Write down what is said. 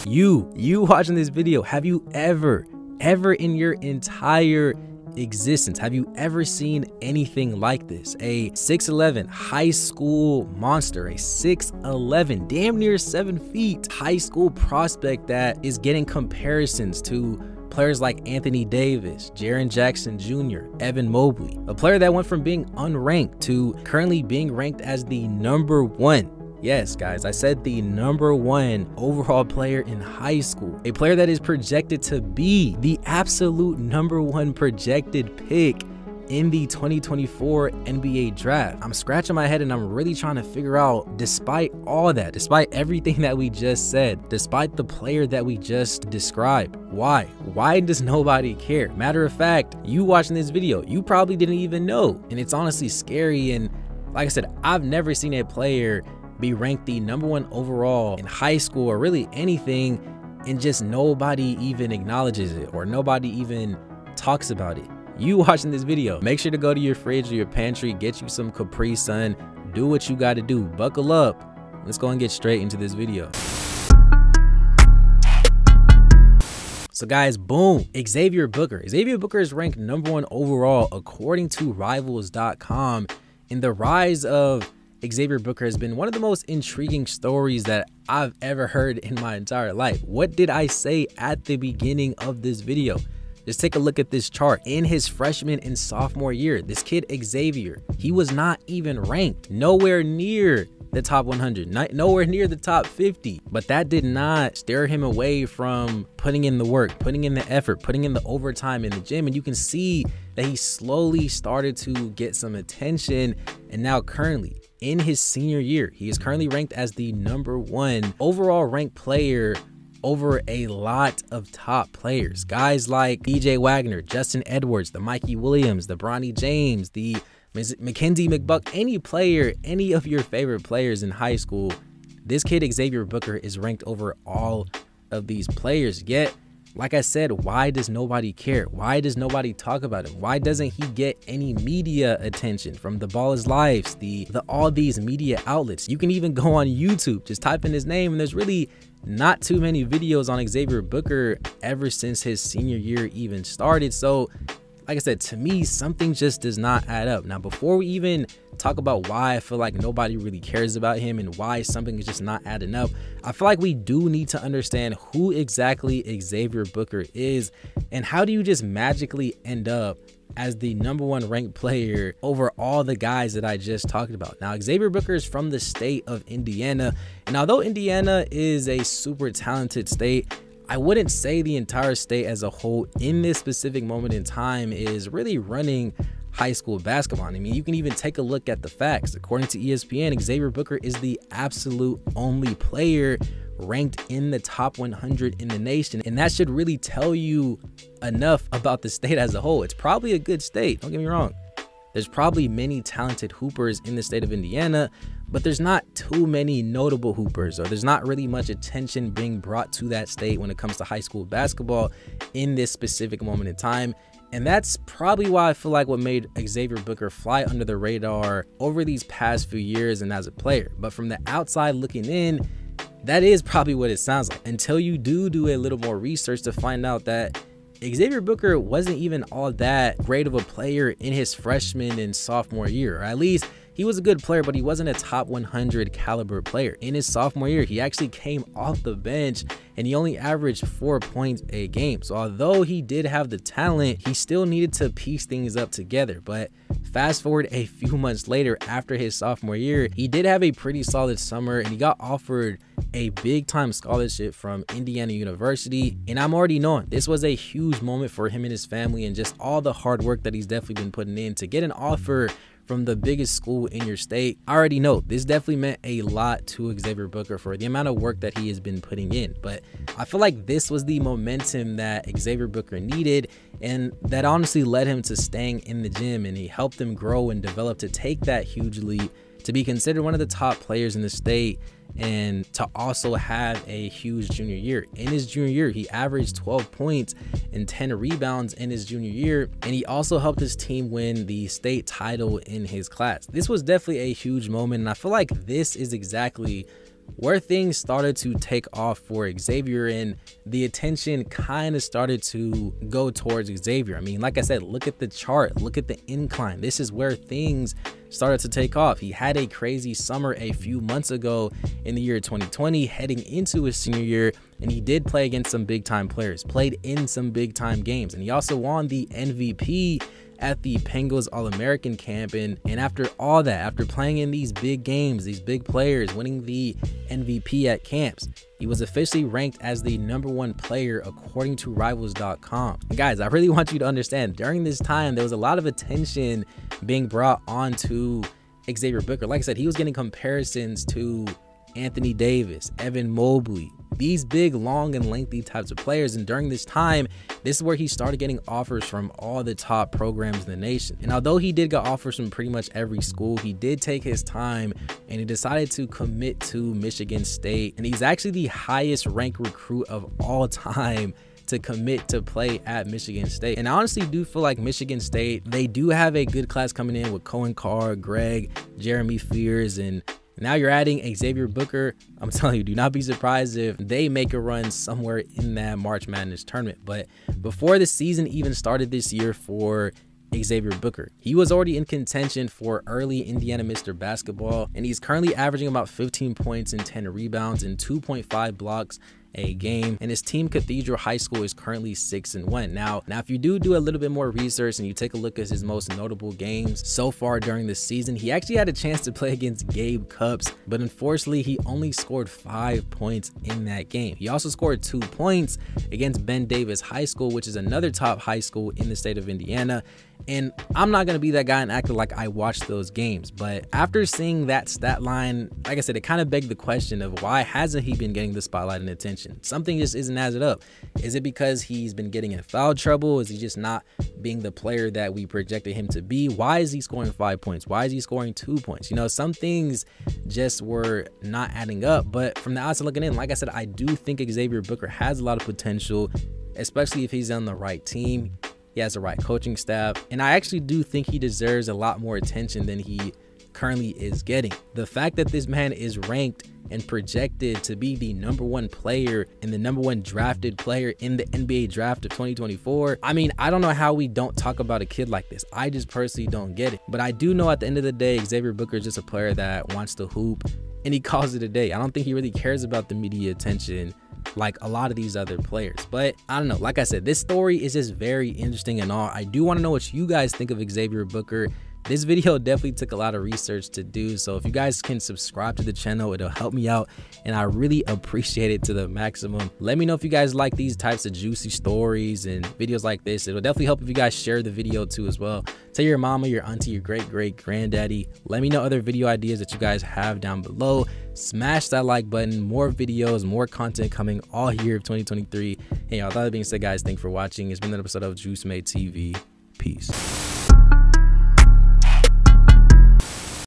You watching this video, have you ever in your entire existence, have you ever seen anything like this? A 6'11" high school monster, a 6'11", damn near 7 feet high school prospect that is getting comparisons to players like Anthony Davis, Jaren Jackson Jr., Evan Mobley, a player that went from being unranked to currently being ranked as the #1. Yes, guys, I said the #1 overall player in high school. A player that is projected to be the absolute #1 projected pick in the 2024 NBA draft. I'm scratching my head and I'm really trying to figure out, despite all that, despite everything that we just said, despite the player that we just described, why does nobody care? Matter of fact, you watching this video, you probably didn't even know, and it's honestly scary. And like I said, I've never seen a player be ranked the #1 overall in high school or really anything, and just nobody even acknowledges it or nobody even talks about it. You watching this video, make sure to go to your fridge or your pantry, get you some Capri Sun, do what you got to do, buckle up. Let's go and get straight into this video. So guys, boom, Xavier Booker. Xavier Booker is ranked #1 overall according to Rivals.com, and the rise of Xavier Booker has been one of the most intriguing stories that I've ever heard in my entire life. What did I say at the beginning of this video? Just take a look at this chart. In his freshman and sophomore year, this kid Xavier, he was not even ranked, nowhere near the top 100, nowhere near the top 50. But that did not steer him away from putting in the work, putting in the effort, putting in the overtime in the gym. And you can see that he slowly started to get some attention. And now currently in his senior year, he is currently ranked as the #1 overall ranked player over a lot of top players. Guys like DJ Wagner, Justin Edwards, the Mikey Williams, the Bronny James, the Mackenzie McBuck, any player, any of your favorite players in high school, this kid Xavier Booker is ranked over all of these players. Yet, like I said, why does nobody care? Why does nobody talk about him? Why doesn't he get any media attention from the Ball is Lives, all these media outlets? You can even go on YouTube, just type in his name, and there's really not too many videos on Xavier Booker ever since his senior year even started. So like I said, to me, something just does not add up. Now, before we even talk about why I feel like nobody really cares about him and why something is just not adding up, I feel like we do need to understand who exactly Xavier Booker is and how do you just magically end up as the #1 ranked player over all the guys that I just talked about. Now, Xavier Booker is from the state of Indiana, and although Indiana is a super talented state, I wouldn't say the entire state as a whole in this specific moment in time is really running high school basketball. I mean, you can even take a look at the facts. According to ESPN, Xavier Booker is the absolute only player ranked in the top 100 in the nation, and that should really tell you enough about the state as a whole. It's probably a good state, don't get me wrong. There's probably many talented hoopers in the state of Indiana, but there's not too many notable hoopers, or there's not really much attention being brought to that state when it comes to high school basketball in this specific moment in time. And that's probably why I feel like what made Xavier Booker fly under the radar over these past few years and as a player. But from the outside looking in, that is probably what it sounds like, until you do a little more research to find out that Xavier Booker wasn't even all that great of a player in his freshman and sophomore year, or at least he was a good player, but he wasn't a top 100 caliber player. In his sophomore year, he actually came off the bench and he only averaged 4 points a game. So although he did have the talent, he still needed to piece things up together. But fast forward a few months later, after his sophomore year, he did have a pretty solid summer and he got offered a big time scholarship from Indiana University. And I'm already knowing this was a huge moment for him and his family, and just all the hard work that he's definitely been putting in to get an offer from the biggest school in your state. I already know this definitely meant a lot to Xavier Booker for the amount of work that he has been putting in. But I feel like this was the momentum that Xavier Booker needed, and that honestly led him to staying in the gym, and he helped him grow and develop to take that huge leap to be considered one of the top players in the state, and to also have a huge junior year. In his junior year, he averaged 12 points and 10 rebounds in his junior year, and he also helped his team win the state title in his class. This was definitely a huge moment, and I feel like this is exactly where things started to take off for Xavier and the attention kind of started to go towards Xavier. I mean, like I said, look at the chart, look at the incline. This is where things started to take off. He had a crazy summer a few months ago in the year 2020, heading into his senior year, and he did play against some big time players, played in some big time games, and he also won the MVP at the Penguins All-American camp. And after all that, after playing in these big games, these big players, winning the MVP at camps, he was officially ranked as the #1 player according to Rivals.com. And guys, I really want you to understand, during this time, there was a lot of attention being brought onto Xavier Booker. Like I said, he was getting comparisons to Anthony Davis, Evan Mobley, these big, long, and lengthy types of players. And during this time, this is where he started getting offers from all the top programs in the nation. And although he did get offers from pretty much every school, he did take his time and he decided to commit to Michigan State. And he's actually the highest ranked recruit of all time to commit to play at Michigan State. And I honestly do feel like Michigan State, they do have a good class coming in with Cohen Carr, Greg, Jeremy Fears, and now you're adding Xavier Booker. I'm telling you, do not be surprised if they make a run somewhere in that March Madness tournament. But before the season even started this year for Xavier Booker, he was already in contention for early Indiana Mr. Basketball, and he's currently averaging about 15 points and 10 rebounds and 2.5 blocks a game, and his team Cathedral High School is currently 6-1. Now if you do a little bit more research and you take a look at his most notable games so far during the season, he actually had a chance to play against Gabe Cupps, but unfortunately he only scored 5 points in that game. He also scored 2 points against Ben Davis High School, which is another top high school in the state of Indiana. And I'm not going to be that guy and act like I watched those games, but after seeing that stat line, like I said, it kind of begged the question of why hasn't he been getting the spotlight and attention? Something just isn't adding up. Is it because he's been getting in foul trouble? Is he just not being the player that we projected him to be? Why is he scoring 5 points? Why is he scoring 2 points? You know, some things just were not adding up. But from the outside looking in, like I said, I do think Xavier Booker has a lot of potential, especially if he's on the right team. He has the right coaching staff, and I actually do think he deserves a lot more attention than he currently is getting. The fact that this man is ranked and projected to be the #1 player and the #1 drafted player in the NBA draft of 2024. I mean, I don't know how we don't talk about a kid like this. I just personally don't get it. But I do know at the end of the day, Xavier Booker is just a player that wants to hoop, and he calls it a day. I don't think he really cares about the media attention like a lot of these other players. But I don't know, like I said, this story is just very interesting and all. I do want to know what you guys think of Xavier Booker. This video definitely took a lot of research to do, so if you guys can subscribe to the channel, it'll help me out, and I really appreciate it to the maximum. Let me know if you guys like these types of juicy stories and videos like this. It'll definitely help if you guys share the video too as well. Tell your mama, your auntie, your great-great-granddaddy. Let me know other video ideas that you guys have down below. Smash that like button. More videos, more content coming all year of 2023. Hey, all that being said, guys, thanks for watching. It's been an episode of Juice Made TV. Peace.